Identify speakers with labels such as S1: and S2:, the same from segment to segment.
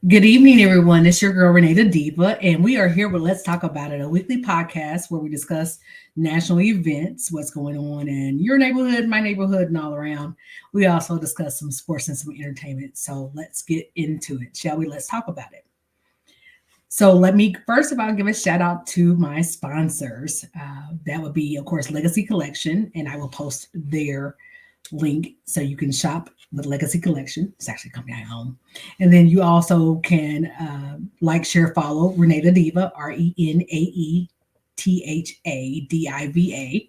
S1: Good evening, everyone. It's your girl RenaeThaDiva, and we are here with Let's Talk About It, a weekly podcast where we discuss national events, what's going on in your neighborhood, my neighborhood, and all around. We also discuss some sports and some entertainment. So let's get into it, shall we? Let's talk about it. So let me first of all give a shout out to my sponsors. That would be, of course, Legacy Collection, and I will post their link so you can shop with Legacy Collection. It's actually a company I own. And then you also can like, share, follow RenaeThaDiva, RenaeThaDiva,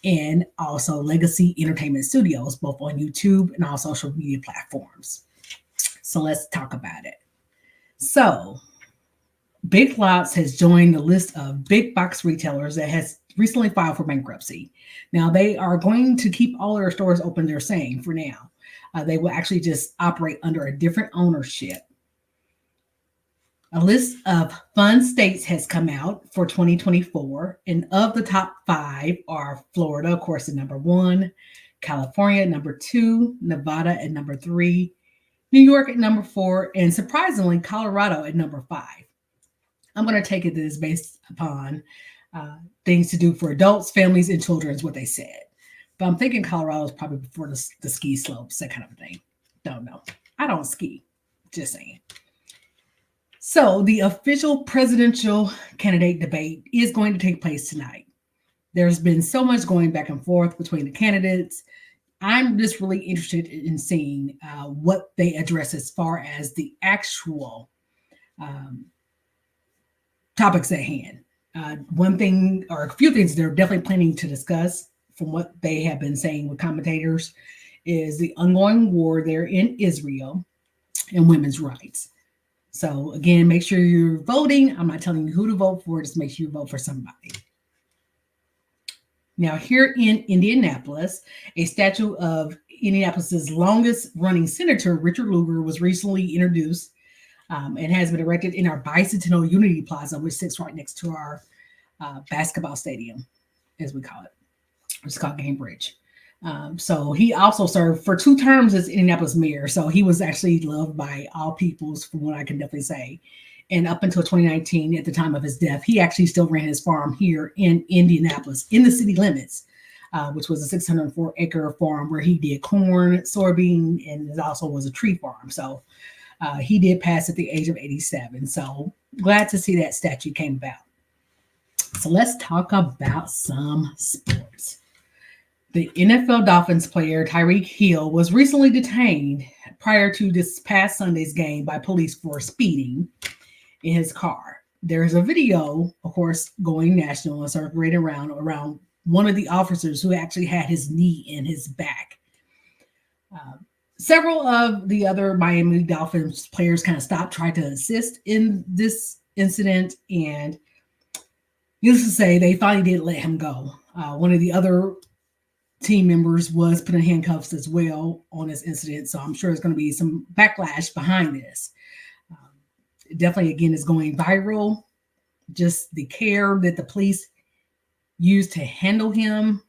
S1: and also Legacy Entertainment Studios, both on YouTube and all social media platforms. So let's talk about it. So Big Lots has joined the list of big box retailers that has recently filed for bankruptcy. Now, they are going to keep all their stores open, they're saying, for now. They will actually just operate under a different ownership. A list of fun states has come out for 2024, and of the top five are Florida, of course, at number one, California at number two, Nevada at number three, New York at number four, and surprisingly, Colorado at number five. I'm going to take it that it's based upon things to do for adults, families, and children is what they said. But I'm thinking Colorado is probably before the ski slopes, that kind of thing. Don't know. I don't ski. Just saying. So the official presidential candidate debate is going to take place tonight. There's been so much going back and forth between the candidates. I'm just really interested in seeing what they address as far as the actual topics at hand. One thing or a few things they're definitely planning to discuss from what they have been saying with commentators is the ongoing war there in Israel and women's rights. So again, make sure you're voting. I'm not telling you who to vote for, just make sure you vote for somebody. Now, here in Indianapolis, a statue of Indianapolis's longest running senator, Richard Lugar, was recently introduced and has been erected in our Bicentennial Unity Plaza, which sits right next to our basketball stadium, as we call it. It's called Cambridge. So he also served for 2 terms as Indianapolis mayor. So he was actually loved by all peoples, from what I can definitely say. And up until 2019, at the time of his death, he actually still ran his farm here in Indianapolis, in the city limits, which was a 604-acre farm where he did corn, soybean, and it also was a tree farm. So he did pass at the age of 87. So glad to see that statue came about. So let's talk about some sports. The NFL Dolphins player Tyreek Hill was recently detained prior to this past Sunday's game by police for speeding in his car. There's a video, of course, going national and circulating around one of the officers who actually had his knee in his back. Several of the other Miami Dolphins players kind of stopped, tried to assist in this incident, and needless to say, they finally did let him go. One of the other team members was put in handcuffs as well on this incident, so I'm sure there's going to be some backlash behind this. Definitely, again, is going viral. Just the care that the police used to handle him.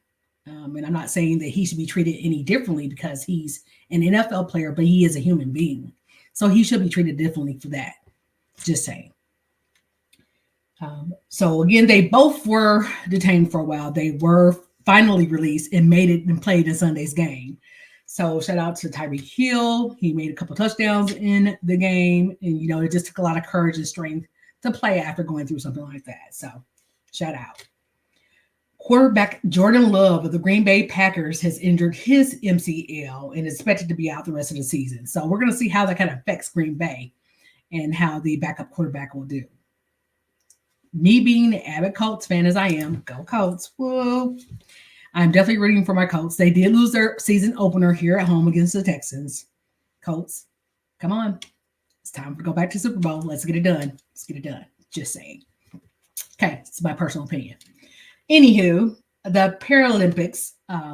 S1: And I'm not saying that he should be treated any differently because he's an NFL player, but he is a human being. So he should be treated differently for that. Just saying. So again, they both were detained for a while. They were finally released and made it and played in Sunday's game. So shout out to Tyreek Hill. He made a couple touchdowns in the game. And, you know, it just took a lot of courage and strength to play after going through something like that. So shout out. Quarterback Jordan Love of the Green Bay Packers has injured his MCL and is expected to be out the rest of the season. So we're going to see how that kind of affects Green Bay and how the backup quarterback will do. Me being an avid Colts fan as I am, go Colts, whoa. I'm definitely rooting for my Colts. They did lose their season opener here at home against the Texans. Colts, come on. It's time to go back to Super Bowl. Let's get it done. Let's get it done. Just saying. Okay, it's my personal opinion. Anywho, the Paralympics,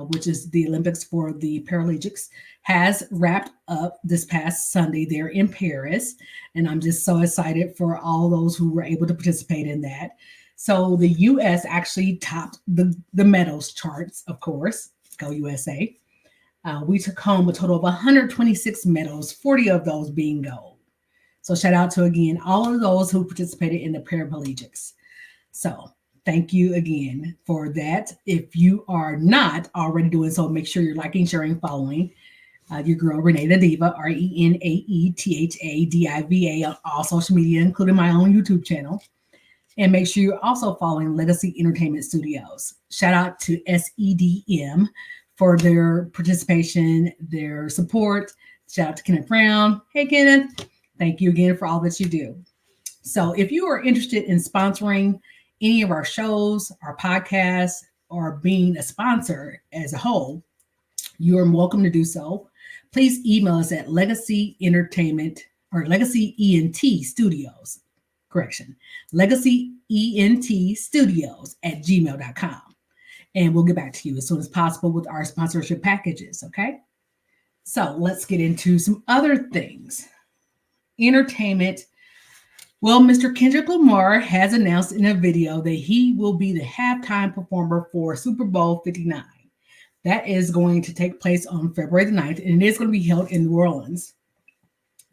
S1: which is the Olympics for the paraplegics, has wrapped up this past Sunday there in Paris. And I'm just so excited for all those who were able to participate in that. So the U.S. actually topped the medals charts, of course. Go USA. We took home a total of 126 medals, 40 of those being gold. So shout out to, again, all of those who participated in the paraplegics. So thank you again for that. If you are not already doing so, make sure you're liking, sharing, following your girl RenaeThaDiva, RenaeThaDiva on all social media, including my own YouTube channel. And make sure you're also following Legacy Entertainment Studios. Shout out to SEDM for their participation, their support. Shout out to Kenneth Brown. Hey, Kenneth. Thank you again for all that you do. So if you are interested in sponsoring any of our shows, our podcasts, or being a sponsor as a whole, you are welcome to do so. Please email us at Legacy Entertainment or Legacy ENT Studios. Correction. Legacy ENT Studios at gmail.com. And we'll get back to you as soon as possible with our sponsorship packages. Okay. So let's get into some other things. Entertainment. Well, Mr. Kendrick Lamar has announced in a video that he will be the halftime performer for Super Bowl 59. That is going to take place on February the 9th, and it is going to be held in New Orleans.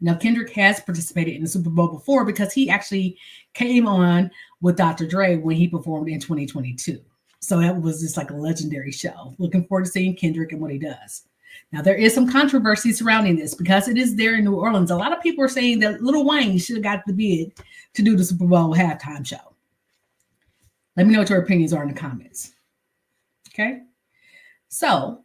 S1: Now, Kendrick has participated in the Super Bowl before because he actually came on with Dr. Dre when he performed in 2022. So that was just like a legendary show. Looking forward to seeing Kendrick and what he does. Now, there is some controversy surrounding this because it is there in New Orleans. A lot of people are saying that Lil Wayne should have got the bid to do the Super Bowl halftime show. Let me know what your opinions are in the comments. Okay? So,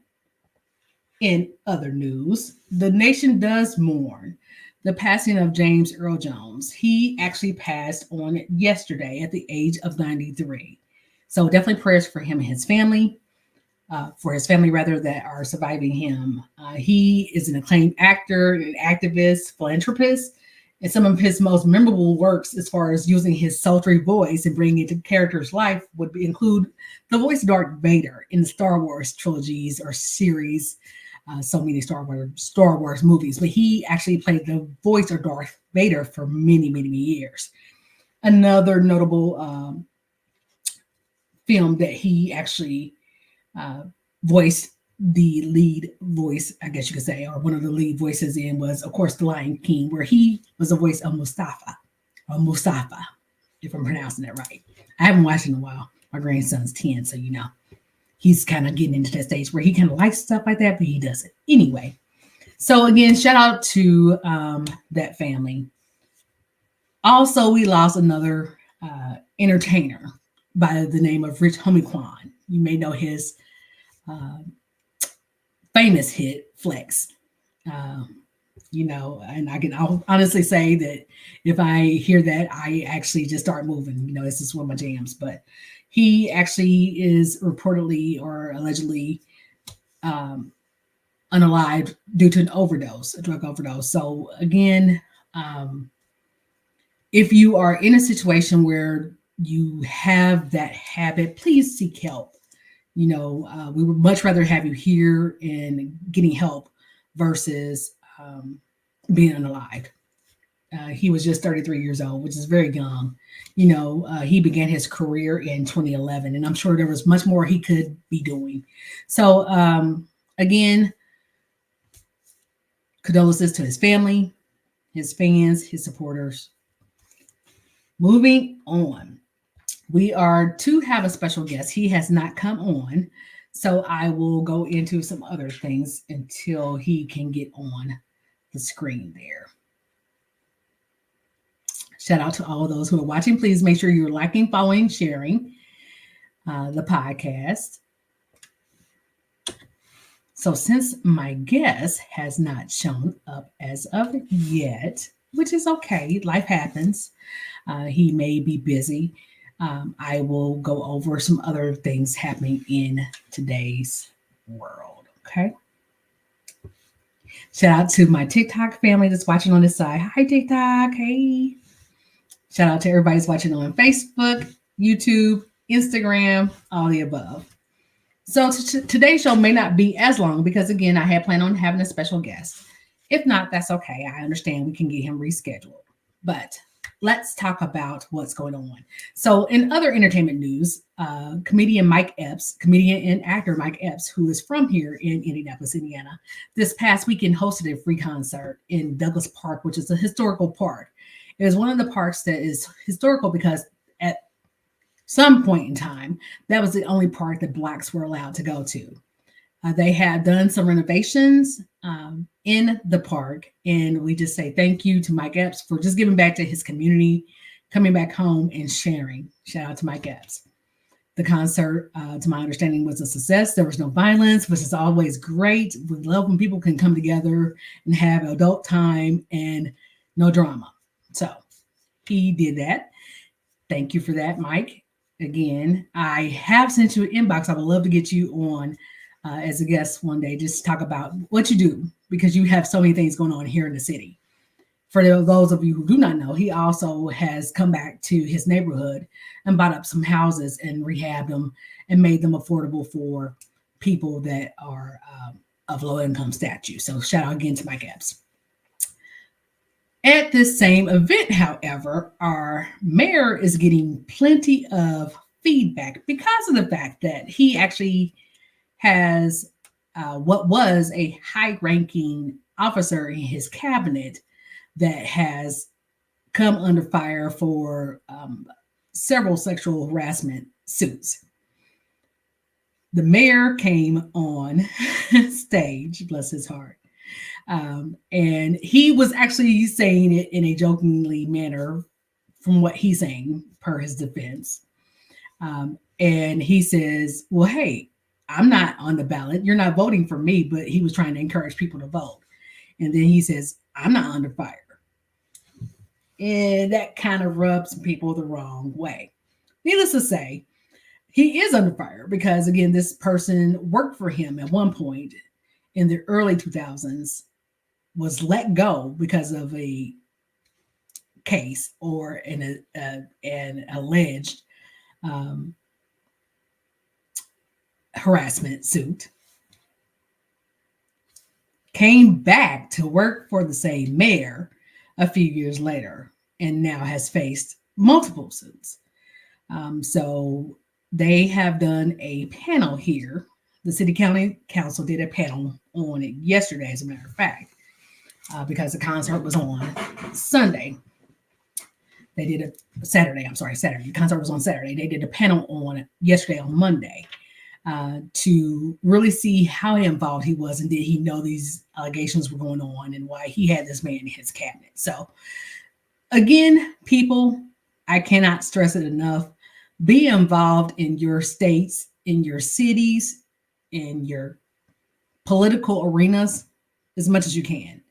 S1: in other news, the nation does mourn the passing of James Earl Jones. He actually passed on yesterday at the age of 93. So definitely prayers for him and his family, that are surviving him. He is an acclaimed actor, an activist, philanthropist, and some of his most memorable works as far as using his sultry voice and bringing it to characters' life would include the voice of Darth Vader in the Star Wars trilogies or series. So many Star Wars movies, but he actually played the voice of Darth Vader for many, many, many years. Another notable film that he actually voiced the lead voice, I guess you could say, or one of the lead voices in was, of course, The Lion King, where he was the voice of Mustafa, if I'm pronouncing that right. I haven't watched it in a while. My grandson's 10, so you know. He's kind of getting into that stage where he kind of likes stuff like that, but he doesn't. Anyway, so again, shout out to that family. Also, we lost another entertainer by the name of Rich Homie Quan. You may know his famous hit, Flex. And I'll honestly say that if I hear that, I actually just start moving. This is one of my jams, but he actually is reportedly or allegedly unalived due to a drug overdose. So again, if you are in a situation where you have that habit, please seek help. We would much rather have you here and getting help versus being unalived. He was just 33 years old, which is very young. He began his career in 2011, and I'm sure there was much more he could be doing. So, again, condolences to his family, his fans, his supporters. Moving on. We are to have a special guest. He has not come on, so I will go into some other things until he can get on the screen there. Shout out to all of those who are watching. Please make sure you're liking, following, sharing the podcast. So since my guest has not shown up as of yet, which is okay, life happens. He may be busy. I will go over some other things happening in today's world. Okay. Shout out to my TikTok family that's watching on this side. Hi, TikTok. Hey. Shout out to everybody that's watching on Facebook, YouTube, Instagram, all the above. So today's show may not be as long because, again, I had planned on having a special guest. If not, that's okay. I understand we can get him rescheduled. But let's talk about what's going on. So in other entertainment news, comedian and actor Mike Epps, who is from here in Indianapolis, Indiana, this past weekend hosted a free concert in Douglas Park, which is a historical park. It is one of the parks that is historical because at some point in time, that was the only park that Blacks were allowed to go to. They have done some renovations in the park, and we just say thank you to Mike Epps for just giving back to his community, coming back home and sharing. Shout out to Mike Epps. The concert, to my understanding, was a success. There was no violence, which is always great. We love when people can come together and have adult time and no drama. So he did that. Thank you for that, Mike. Again, I have sent you an inbox. I would love to get you on as a guest one day, just talk about what you do, because you have so many things going on here in the city. For those of you who do not know, he also has come back to his neighborhood and bought up some houses and rehabbed them and made them affordable for people that are of low income status. So shout out again to Mike Epps. At this same event, however, our mayor is getting plenty of feedback because of the fact that he actually has what was a high-ranking officer in his cabinet that has come under fire for several sexual harassment suits. The mayor came on stage, bless his heart, and he was actually saying it in a jokingly manner from what he's saying per his defense. And he says, well, hey, I'm not on the ballot. You're not voting for me, but he was trying to encourage people to vote. And then he says, I'm not under fire. And that kind of rubs people the wrong way. Needless to say, he is under fire because, again, this person worked for him at one point in the early 2000s, was let go because of a case or an alleged harassment suit, came back to work for the same mayor a few years later, and now has faced multiple suits. So they have done a panel here. The city county council did a panel on it yesterday, as a matter of fact, because the concert was on Sunday. They did a Saturday. The concert was on Saturday. They did a panel on it yesterday on Monday to really see how involved he was and did he know these allegations were going on and why he had this man in his cabinet. So again, people, I cannot stress it enough. Be involved in your states, in your cities, in your political arenas as much as you can,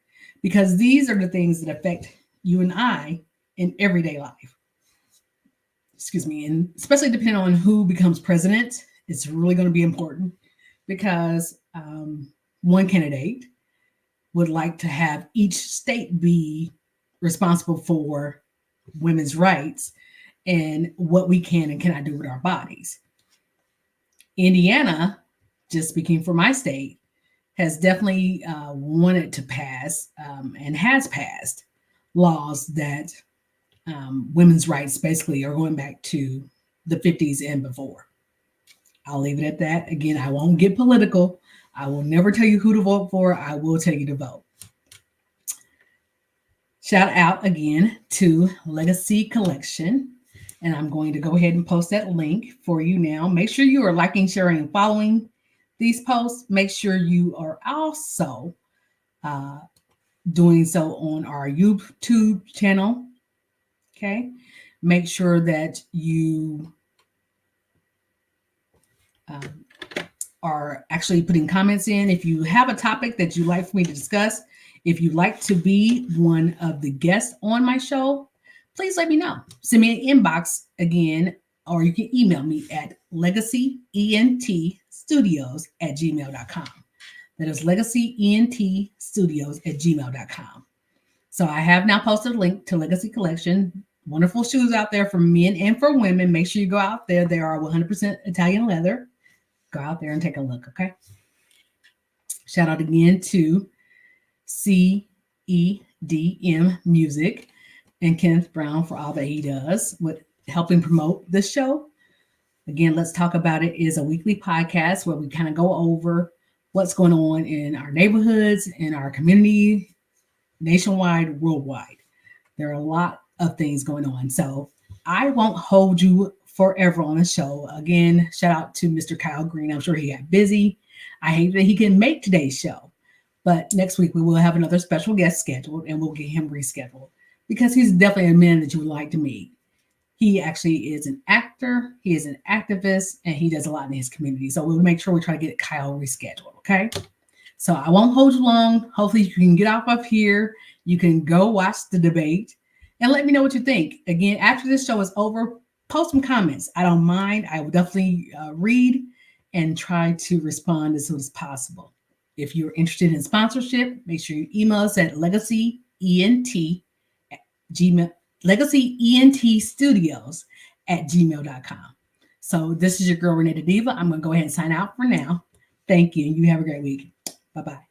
S1: because these are the things that affect you and I in everyday life. Excuse me. And especially depending on who becomes president, it's really going to be important because one candidate would like to have each state be responsible for women's rights and what we can and cannot do with our bodies. Indiana, just speaking for my state, has definitely wanted to pass and has passed laws that women's rights basically are going back to the 50s and before. I'll leave it at that. Again, I won't get political. I will never tell you who to vote for. I will tell you to vote. Shout out again to Legacy Collection. And I'm going to go ahead and post that link for you now. Make sure you are liking, sharing, and following these posts. Make sure you are also doing so on our YouTube channel. Okay. Make sure that you are actually putting comments in. If you have a topic that you'd like for me to discuss, if you'd like to be one of the guests on my show, please let me know. Send me an inbox again, or you can email me at legacyentstudios@gmail.com. That is legacyentstudios@gmail.com. So I have now posted a link to Legacy Collection. Wonderful shoes out there for men and for women. Make sure you go out there. They are 100% Italian leather. Go out there and take a look, okay? Shout out again to CEDM Music and Kenneth Brown for all that he does with helping promote this show. Again, Let's Talk About It is a weekly podcast where we kind of go over what's going on in our neighborhoods, in our community, nationwide, worldwide. There are a lot of things going on. So I won't hold you forever on the show. Again, shout out to Mr. Kyle Greene. I'm sure he got busy. I hate that he couldn't make today's show. But next week we will have another special guest scheduled and we'll get him rescheduled because he's definitely a man that you would like to meet. He actually is an actor, he is an activist, and he does a lot in his community. So we'll make sure we try to get Kyle rescheduled, okay? So I won't hold you long. Hopefully you can get off of here. You can go watch the debate and let me know what you think. Again, after this show is over, post some comments. I don't mind. I will definitely read and try to respond as soon as possible. If you're interested in sponsorship, make sure you email us at legacyentstudios@gmail.com. So this is your girl, RenaeThaDiva. I'm going to go ahead and sign out for now. Thank you. And you have a great week. Bye-bye.